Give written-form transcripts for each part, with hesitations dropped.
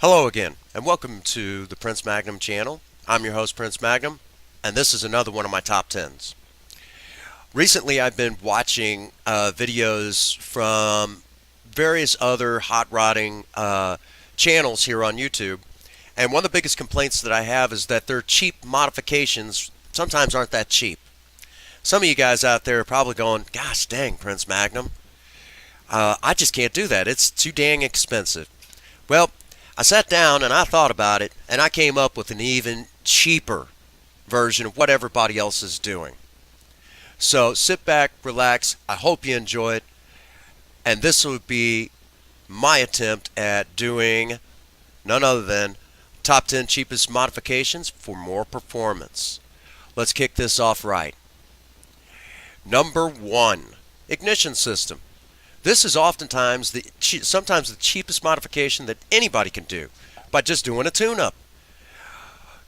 Hello again, and welcome to the Prince Magnum channel. I'm your host, Prince Magnum, and this is another one of my top 10s. Recently, I've been watching videos from various other hot rodding channels here on YouTube, and one of the biggest complaints that I have is that their cheap modifications sometimes aren't that cheap. Some of you guys out there are probably going, gosh dang, Prince Magnum, I just can't do that. It's too dang expensive. Well, I sat down and I thought about it, and I came up with an even cheaper version of what everybody else is doing. So sit back, relax. I hope you enjoy it. And this would be my attempt at doing none other than top 10 cheapest modifications for more performance. Let's kick this off right. Number 1, ignition system. This is oftentimes sometimes the cheapest modification that anybody can do by just doing a tune-up.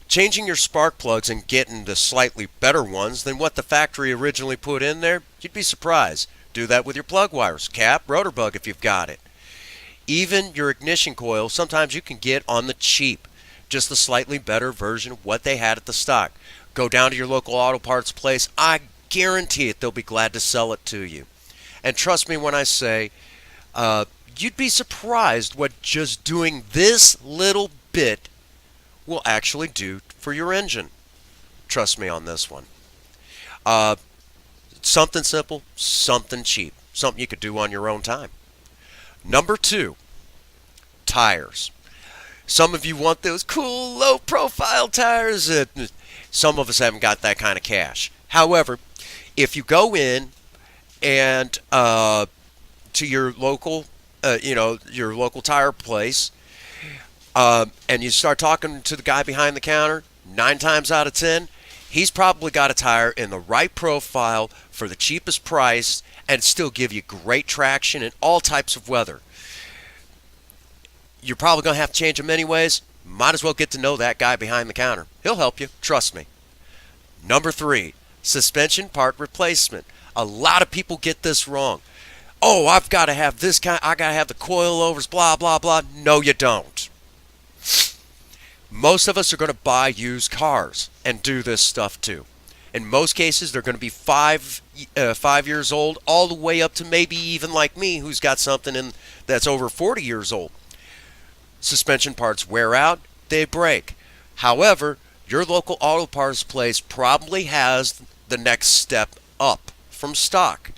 Changing your spark plugs and getting the slightly better ones than what the factory originally put in there, you'd be surprised. Do that with your plug wires, cap, rotor bug if you've got it. Even your ignition coil, sometimes you can get on the cheap, just the slightly better version of what they had at the stock. Go down to your local auto parts place. I guarantee it, they'll be glad to sell it to you. And trust me when I say, you'd be surprised what just doing this little bit will actually do for your engine. Trust me on this one. Something simple, something cheap, something you could do on your own time. Number 2, tires. Some of you want those cool low-profile tires. Some of us haven't got that kind of cash. However, if you go in and to your local, your local tire place, and you start talking to the guy behind the counter, 9 times out of 10, he's probably got a tire in the right profile for the cheapest price and still give you great traction in all types of weather. You're probably going to have to change them anyways. Might as well get to know that guy behind the counter. He'll help you, trust me. Number 3, suspension part replacement. A lot of people get this wrong. Oh, I've got to have this kind, I got to have the coilovers, blah, blah, blah. No, you don't. Most of us are going to buy used cars and do this stuff too. In most cases, they're going to be 5 years old, all the way up to maybe even like me, who's got something that's over 40 years old. Suspension parts wear out, they break. However, your local auto parts place probably has the next step up from stock.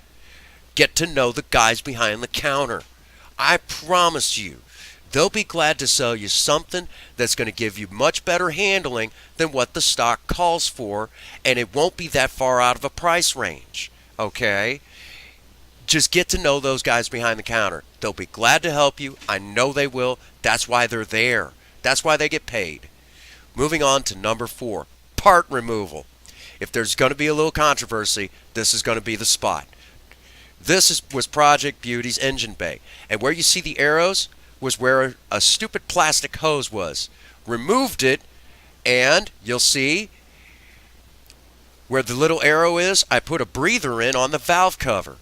Get to know the guys behind the counter. I promise you, they'll be glad to sell you something that's going to give you much better handling than what the stock calls for, and it won't be that far out of a price range. Okay? Just get to know those guys behind the counter. They'll be glad to help you. I know they will. That's why they're there. That's why they get paid. Moving on to number 4, part removal. If there's going to be a little controversy, this is going to be the spot. Was Project Beauty's engine bay. And where you see the arrows was where a stupid plastic hose was. Removed it, and you'll see where the little arrow is, I put a breather in on the valve cover.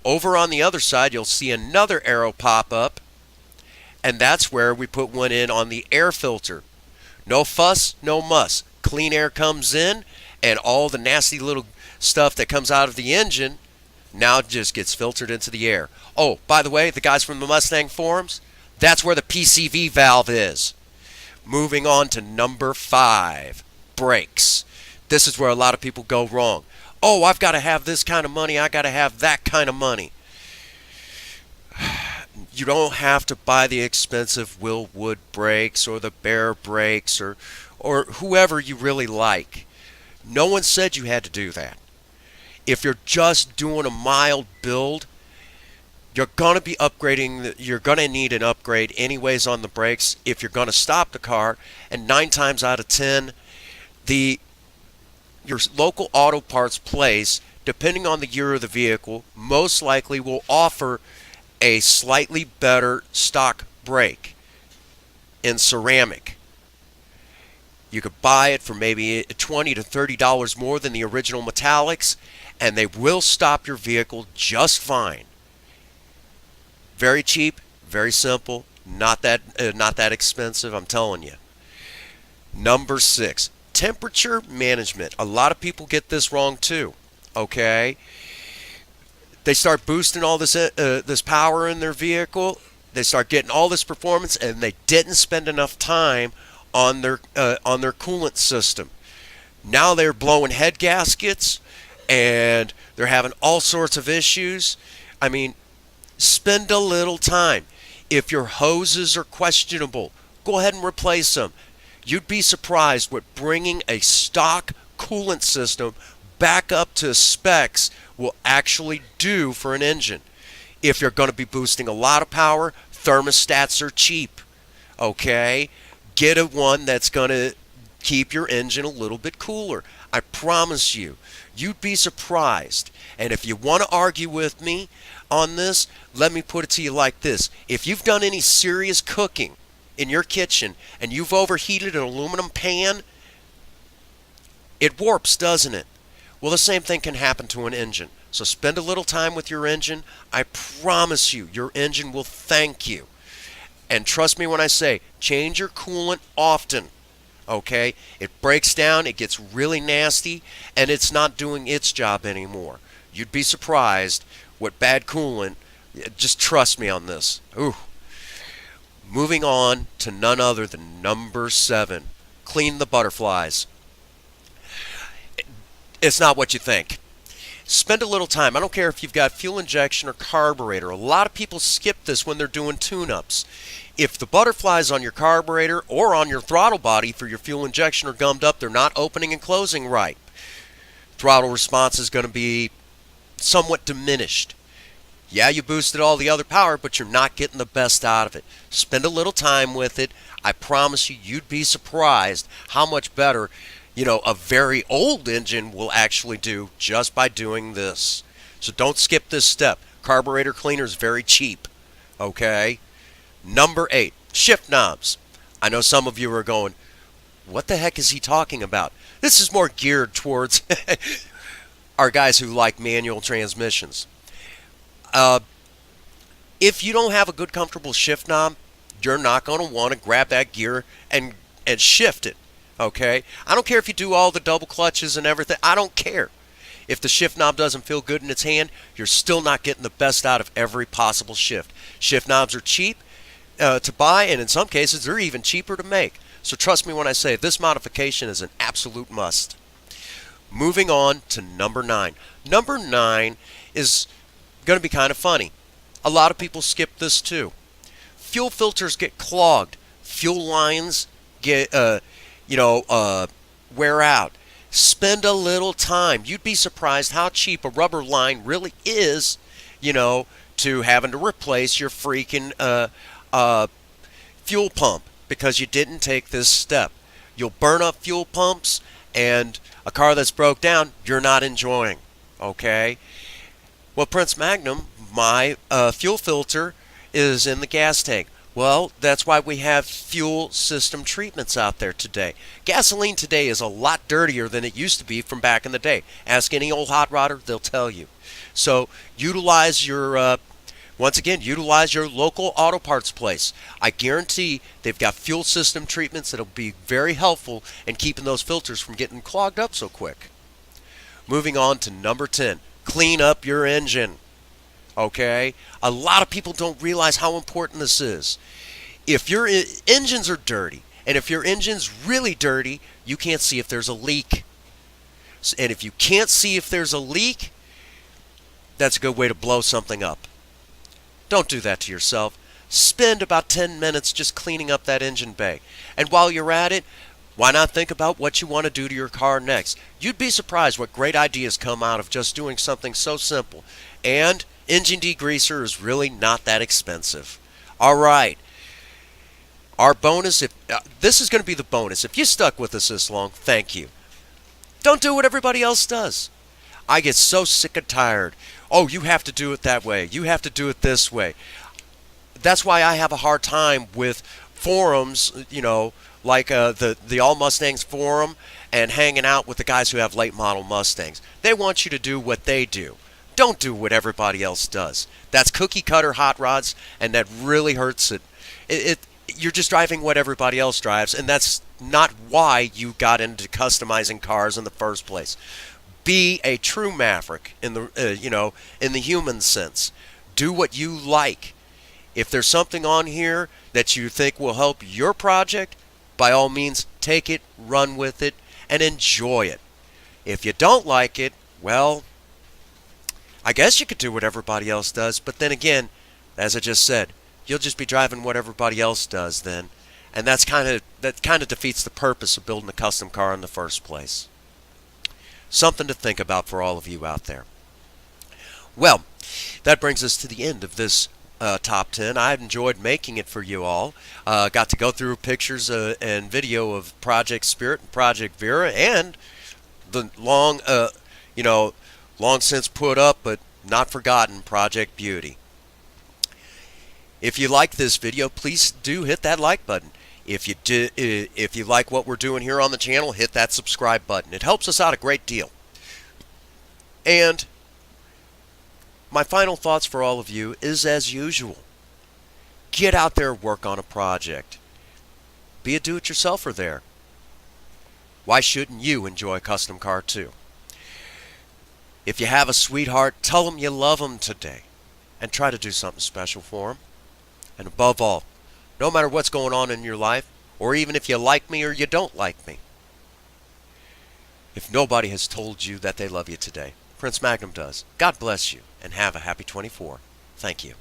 Over on the other side, you'll see another arrow pop up, and that's where we put one in on the air filter. No fuss, no muss. Clean air comes in, and all the nasty little stuff that comes out of the engine now just gets filtered into the air. Oh, by the way, the guys from the Mustang forums, that's where the PCV valve is. Moving on to number 5, brakes. This is where a lot of people go wrong. Oh, I've got to have this kind of money. I got to have that kind of money. You don't have to buy the expensive Willwood brakes or the Bear brakes or whoever you really like. No one said you had to do that. If you're just doing a mild build, you're going to be upgrading. You're going to need an upgrade anyways on the brakes if you're going to stop the car. And 9 times out of 10, your local auto parts place, depending on the year of the vehicle, most likely will offer a slightly better stock brake in ceramic. You could buy it for maybe $20 to $30 more than the original metallics, and they will stop your vehicle just fine. Very cheap, very simple, Not that expensive, I'm telling you. Number 6, temperature management. A lot of people get this wrong too. Okay, they start boosting all this power in their vehicle. They start getting all this performance, and they didn't spend enough time on their coolant system. Now they're blowing head gaskets, and they're having all sorts of issues. I mean, spend a little time. If your hoses are questionable, go ahead and replace them. You'd be surprised what bringing a stock coolant system back up to specs will actually do for an engine. If you're going to be boosting a lot of power, thermostats are cheap. Okay? Get a one that's going to keep your engine a little bit cooler. I promise you, you'd be surprised. And if you want to argue with me on this, let me put it to you like this. If you've done any serious cooking in your kitchen and you've overheated an aluminum pan, it warps, doesn't it? Well, the same thing can happen to an engine. So spend a little time with your engine. I promise you, your engine will thank you. And trust me when I say, change your coolant often. Okay? It breaks down, it gets really nasty, and it's not doing its job anymore. You'd be surprised what bad coolant, just trust me on this. Ooh. Moving on to none other than number 7. Clean the butterflies. It's not what you think. Spend a little time. I don't care if you've got fuel injection or carburetor. A lot of people skip this when they're doing tune-ups. If the butterflies on your carburetor or on your throttle body for your fuel injection are gummed up, they're not opening and closing right. Throttle response is going to be somewhat diminished. Yeah, you boosted all the other power, but you're not getting the best out of it. Spend a little time with it. I promise you, you'd be surprised how much better, a very old engine will actually do just by doing this. So don't skip this step. Carburetor cleaner is very cheap. Okay? Number 8, shift knobs. I know some of you are going, what the heck is he talking about? This is more geared towards our guys who like manual transmissions. If you don't have a good, comfortable shift knob, you're not going to want to grab that gear and shift it. Okay? I don't care if you do all the double clutches and everything. I don't care. If the shift knob doesn't feel good in its hand, you're still not getting the best out of every possible shift. Shift knobs are cheap to buy, and in some cases, they're even cheaper to make. So trust me when I say this modification is an absolute must. Moving on to number 9. Number 9 is going to be kind of funny. A lot of people skip this too. Fuel filters get clogged. Fuel lines get, wear out. Spend a little time. You'd be surprised how cheap a rubber line really is, to having to replace your freaking fuel pump because you didn't take this step. You'll burn up fuel pumps, and a car that's broke down, you're not enjoying. Okay? Well, Prince Magnum, my fuel filter is in the gas tank. Well, that's why we have fuel system treatments out there today. Gasoline today is a lot dirtier than it used to be from back in the day. Ask any old hot rodder, they'll tell you. So utilize your, utilize your local auto parts place. I guarantee they've got fuel system treatments that'll be very helpful in keeping those filters from getting clogged up so quick. Moving on to number 10, clean up your engine. Okay? A lot of people don't realize how important this is. If your engines are dirty, and if your engine's really dirty, you can't see if there's a leak. And if you can't see if there's a leak, that's a good way to blow something up. Don't do that to yourself. Spend about 10 minutes just cleaning up that engine bay. And while you're at it, why not think about what you want to do to your car next? You'd be surprised what great ideas come out of just doing something so simple. And engine degreaser is really not that expensive. All right. Our bonus, this is going to be the bonus. If you stuck with us this long, thank you. Don't do what everybody else does. I get so sick and tired. Oh, you have to do it that way. You have to do it this way. That's why I have a hard time with forums, like the All Mustangs forum and hanging out with the guys who have late model Mustangs. They want you to do what they do. Don't do what everybody else does. That's cookie cutter hot rods, and that really hurts it. You're just driving what everybody else drives, and that's not why you got into customizing cars in the first place. Be a true maverick in the in the human sense. Do what you like. If there's something on here that you think will help your project, by all means, take it, run with it, and enjoy it. If you don't like it, well, I guess you could do what everybody else does, but then again, as I just said, you'll just be driving what everybody else does then, and that kind of defeats the purpose of building a custom car in the first place. Something to think about for all of you out there. Well, that brings us to the end of this top 10. I've enjoyed making it for you all. Got to go through pictures and video of Project Spirit and Project Vera, and the long since put up but not forgotten Project Beauty. If you like this video, please do hit that like button. If you like what we're doing here on the channel, hit that subscribe button. It helps us out a great deal. And my final thoughts for all of you is, as usual, get out there and work on a project. Be a do-it-yourselfer there. Why shouldn't you enjoy a custom car too? If you have a sweetheart, tell them you love them today, and try to do something special for them. And above all, no matter what's going on in your life, or even if you like me or you don't like me, if nobody has told you that they love you today, Prince Magnum does. God bless you, and have a happy 24. Thank you.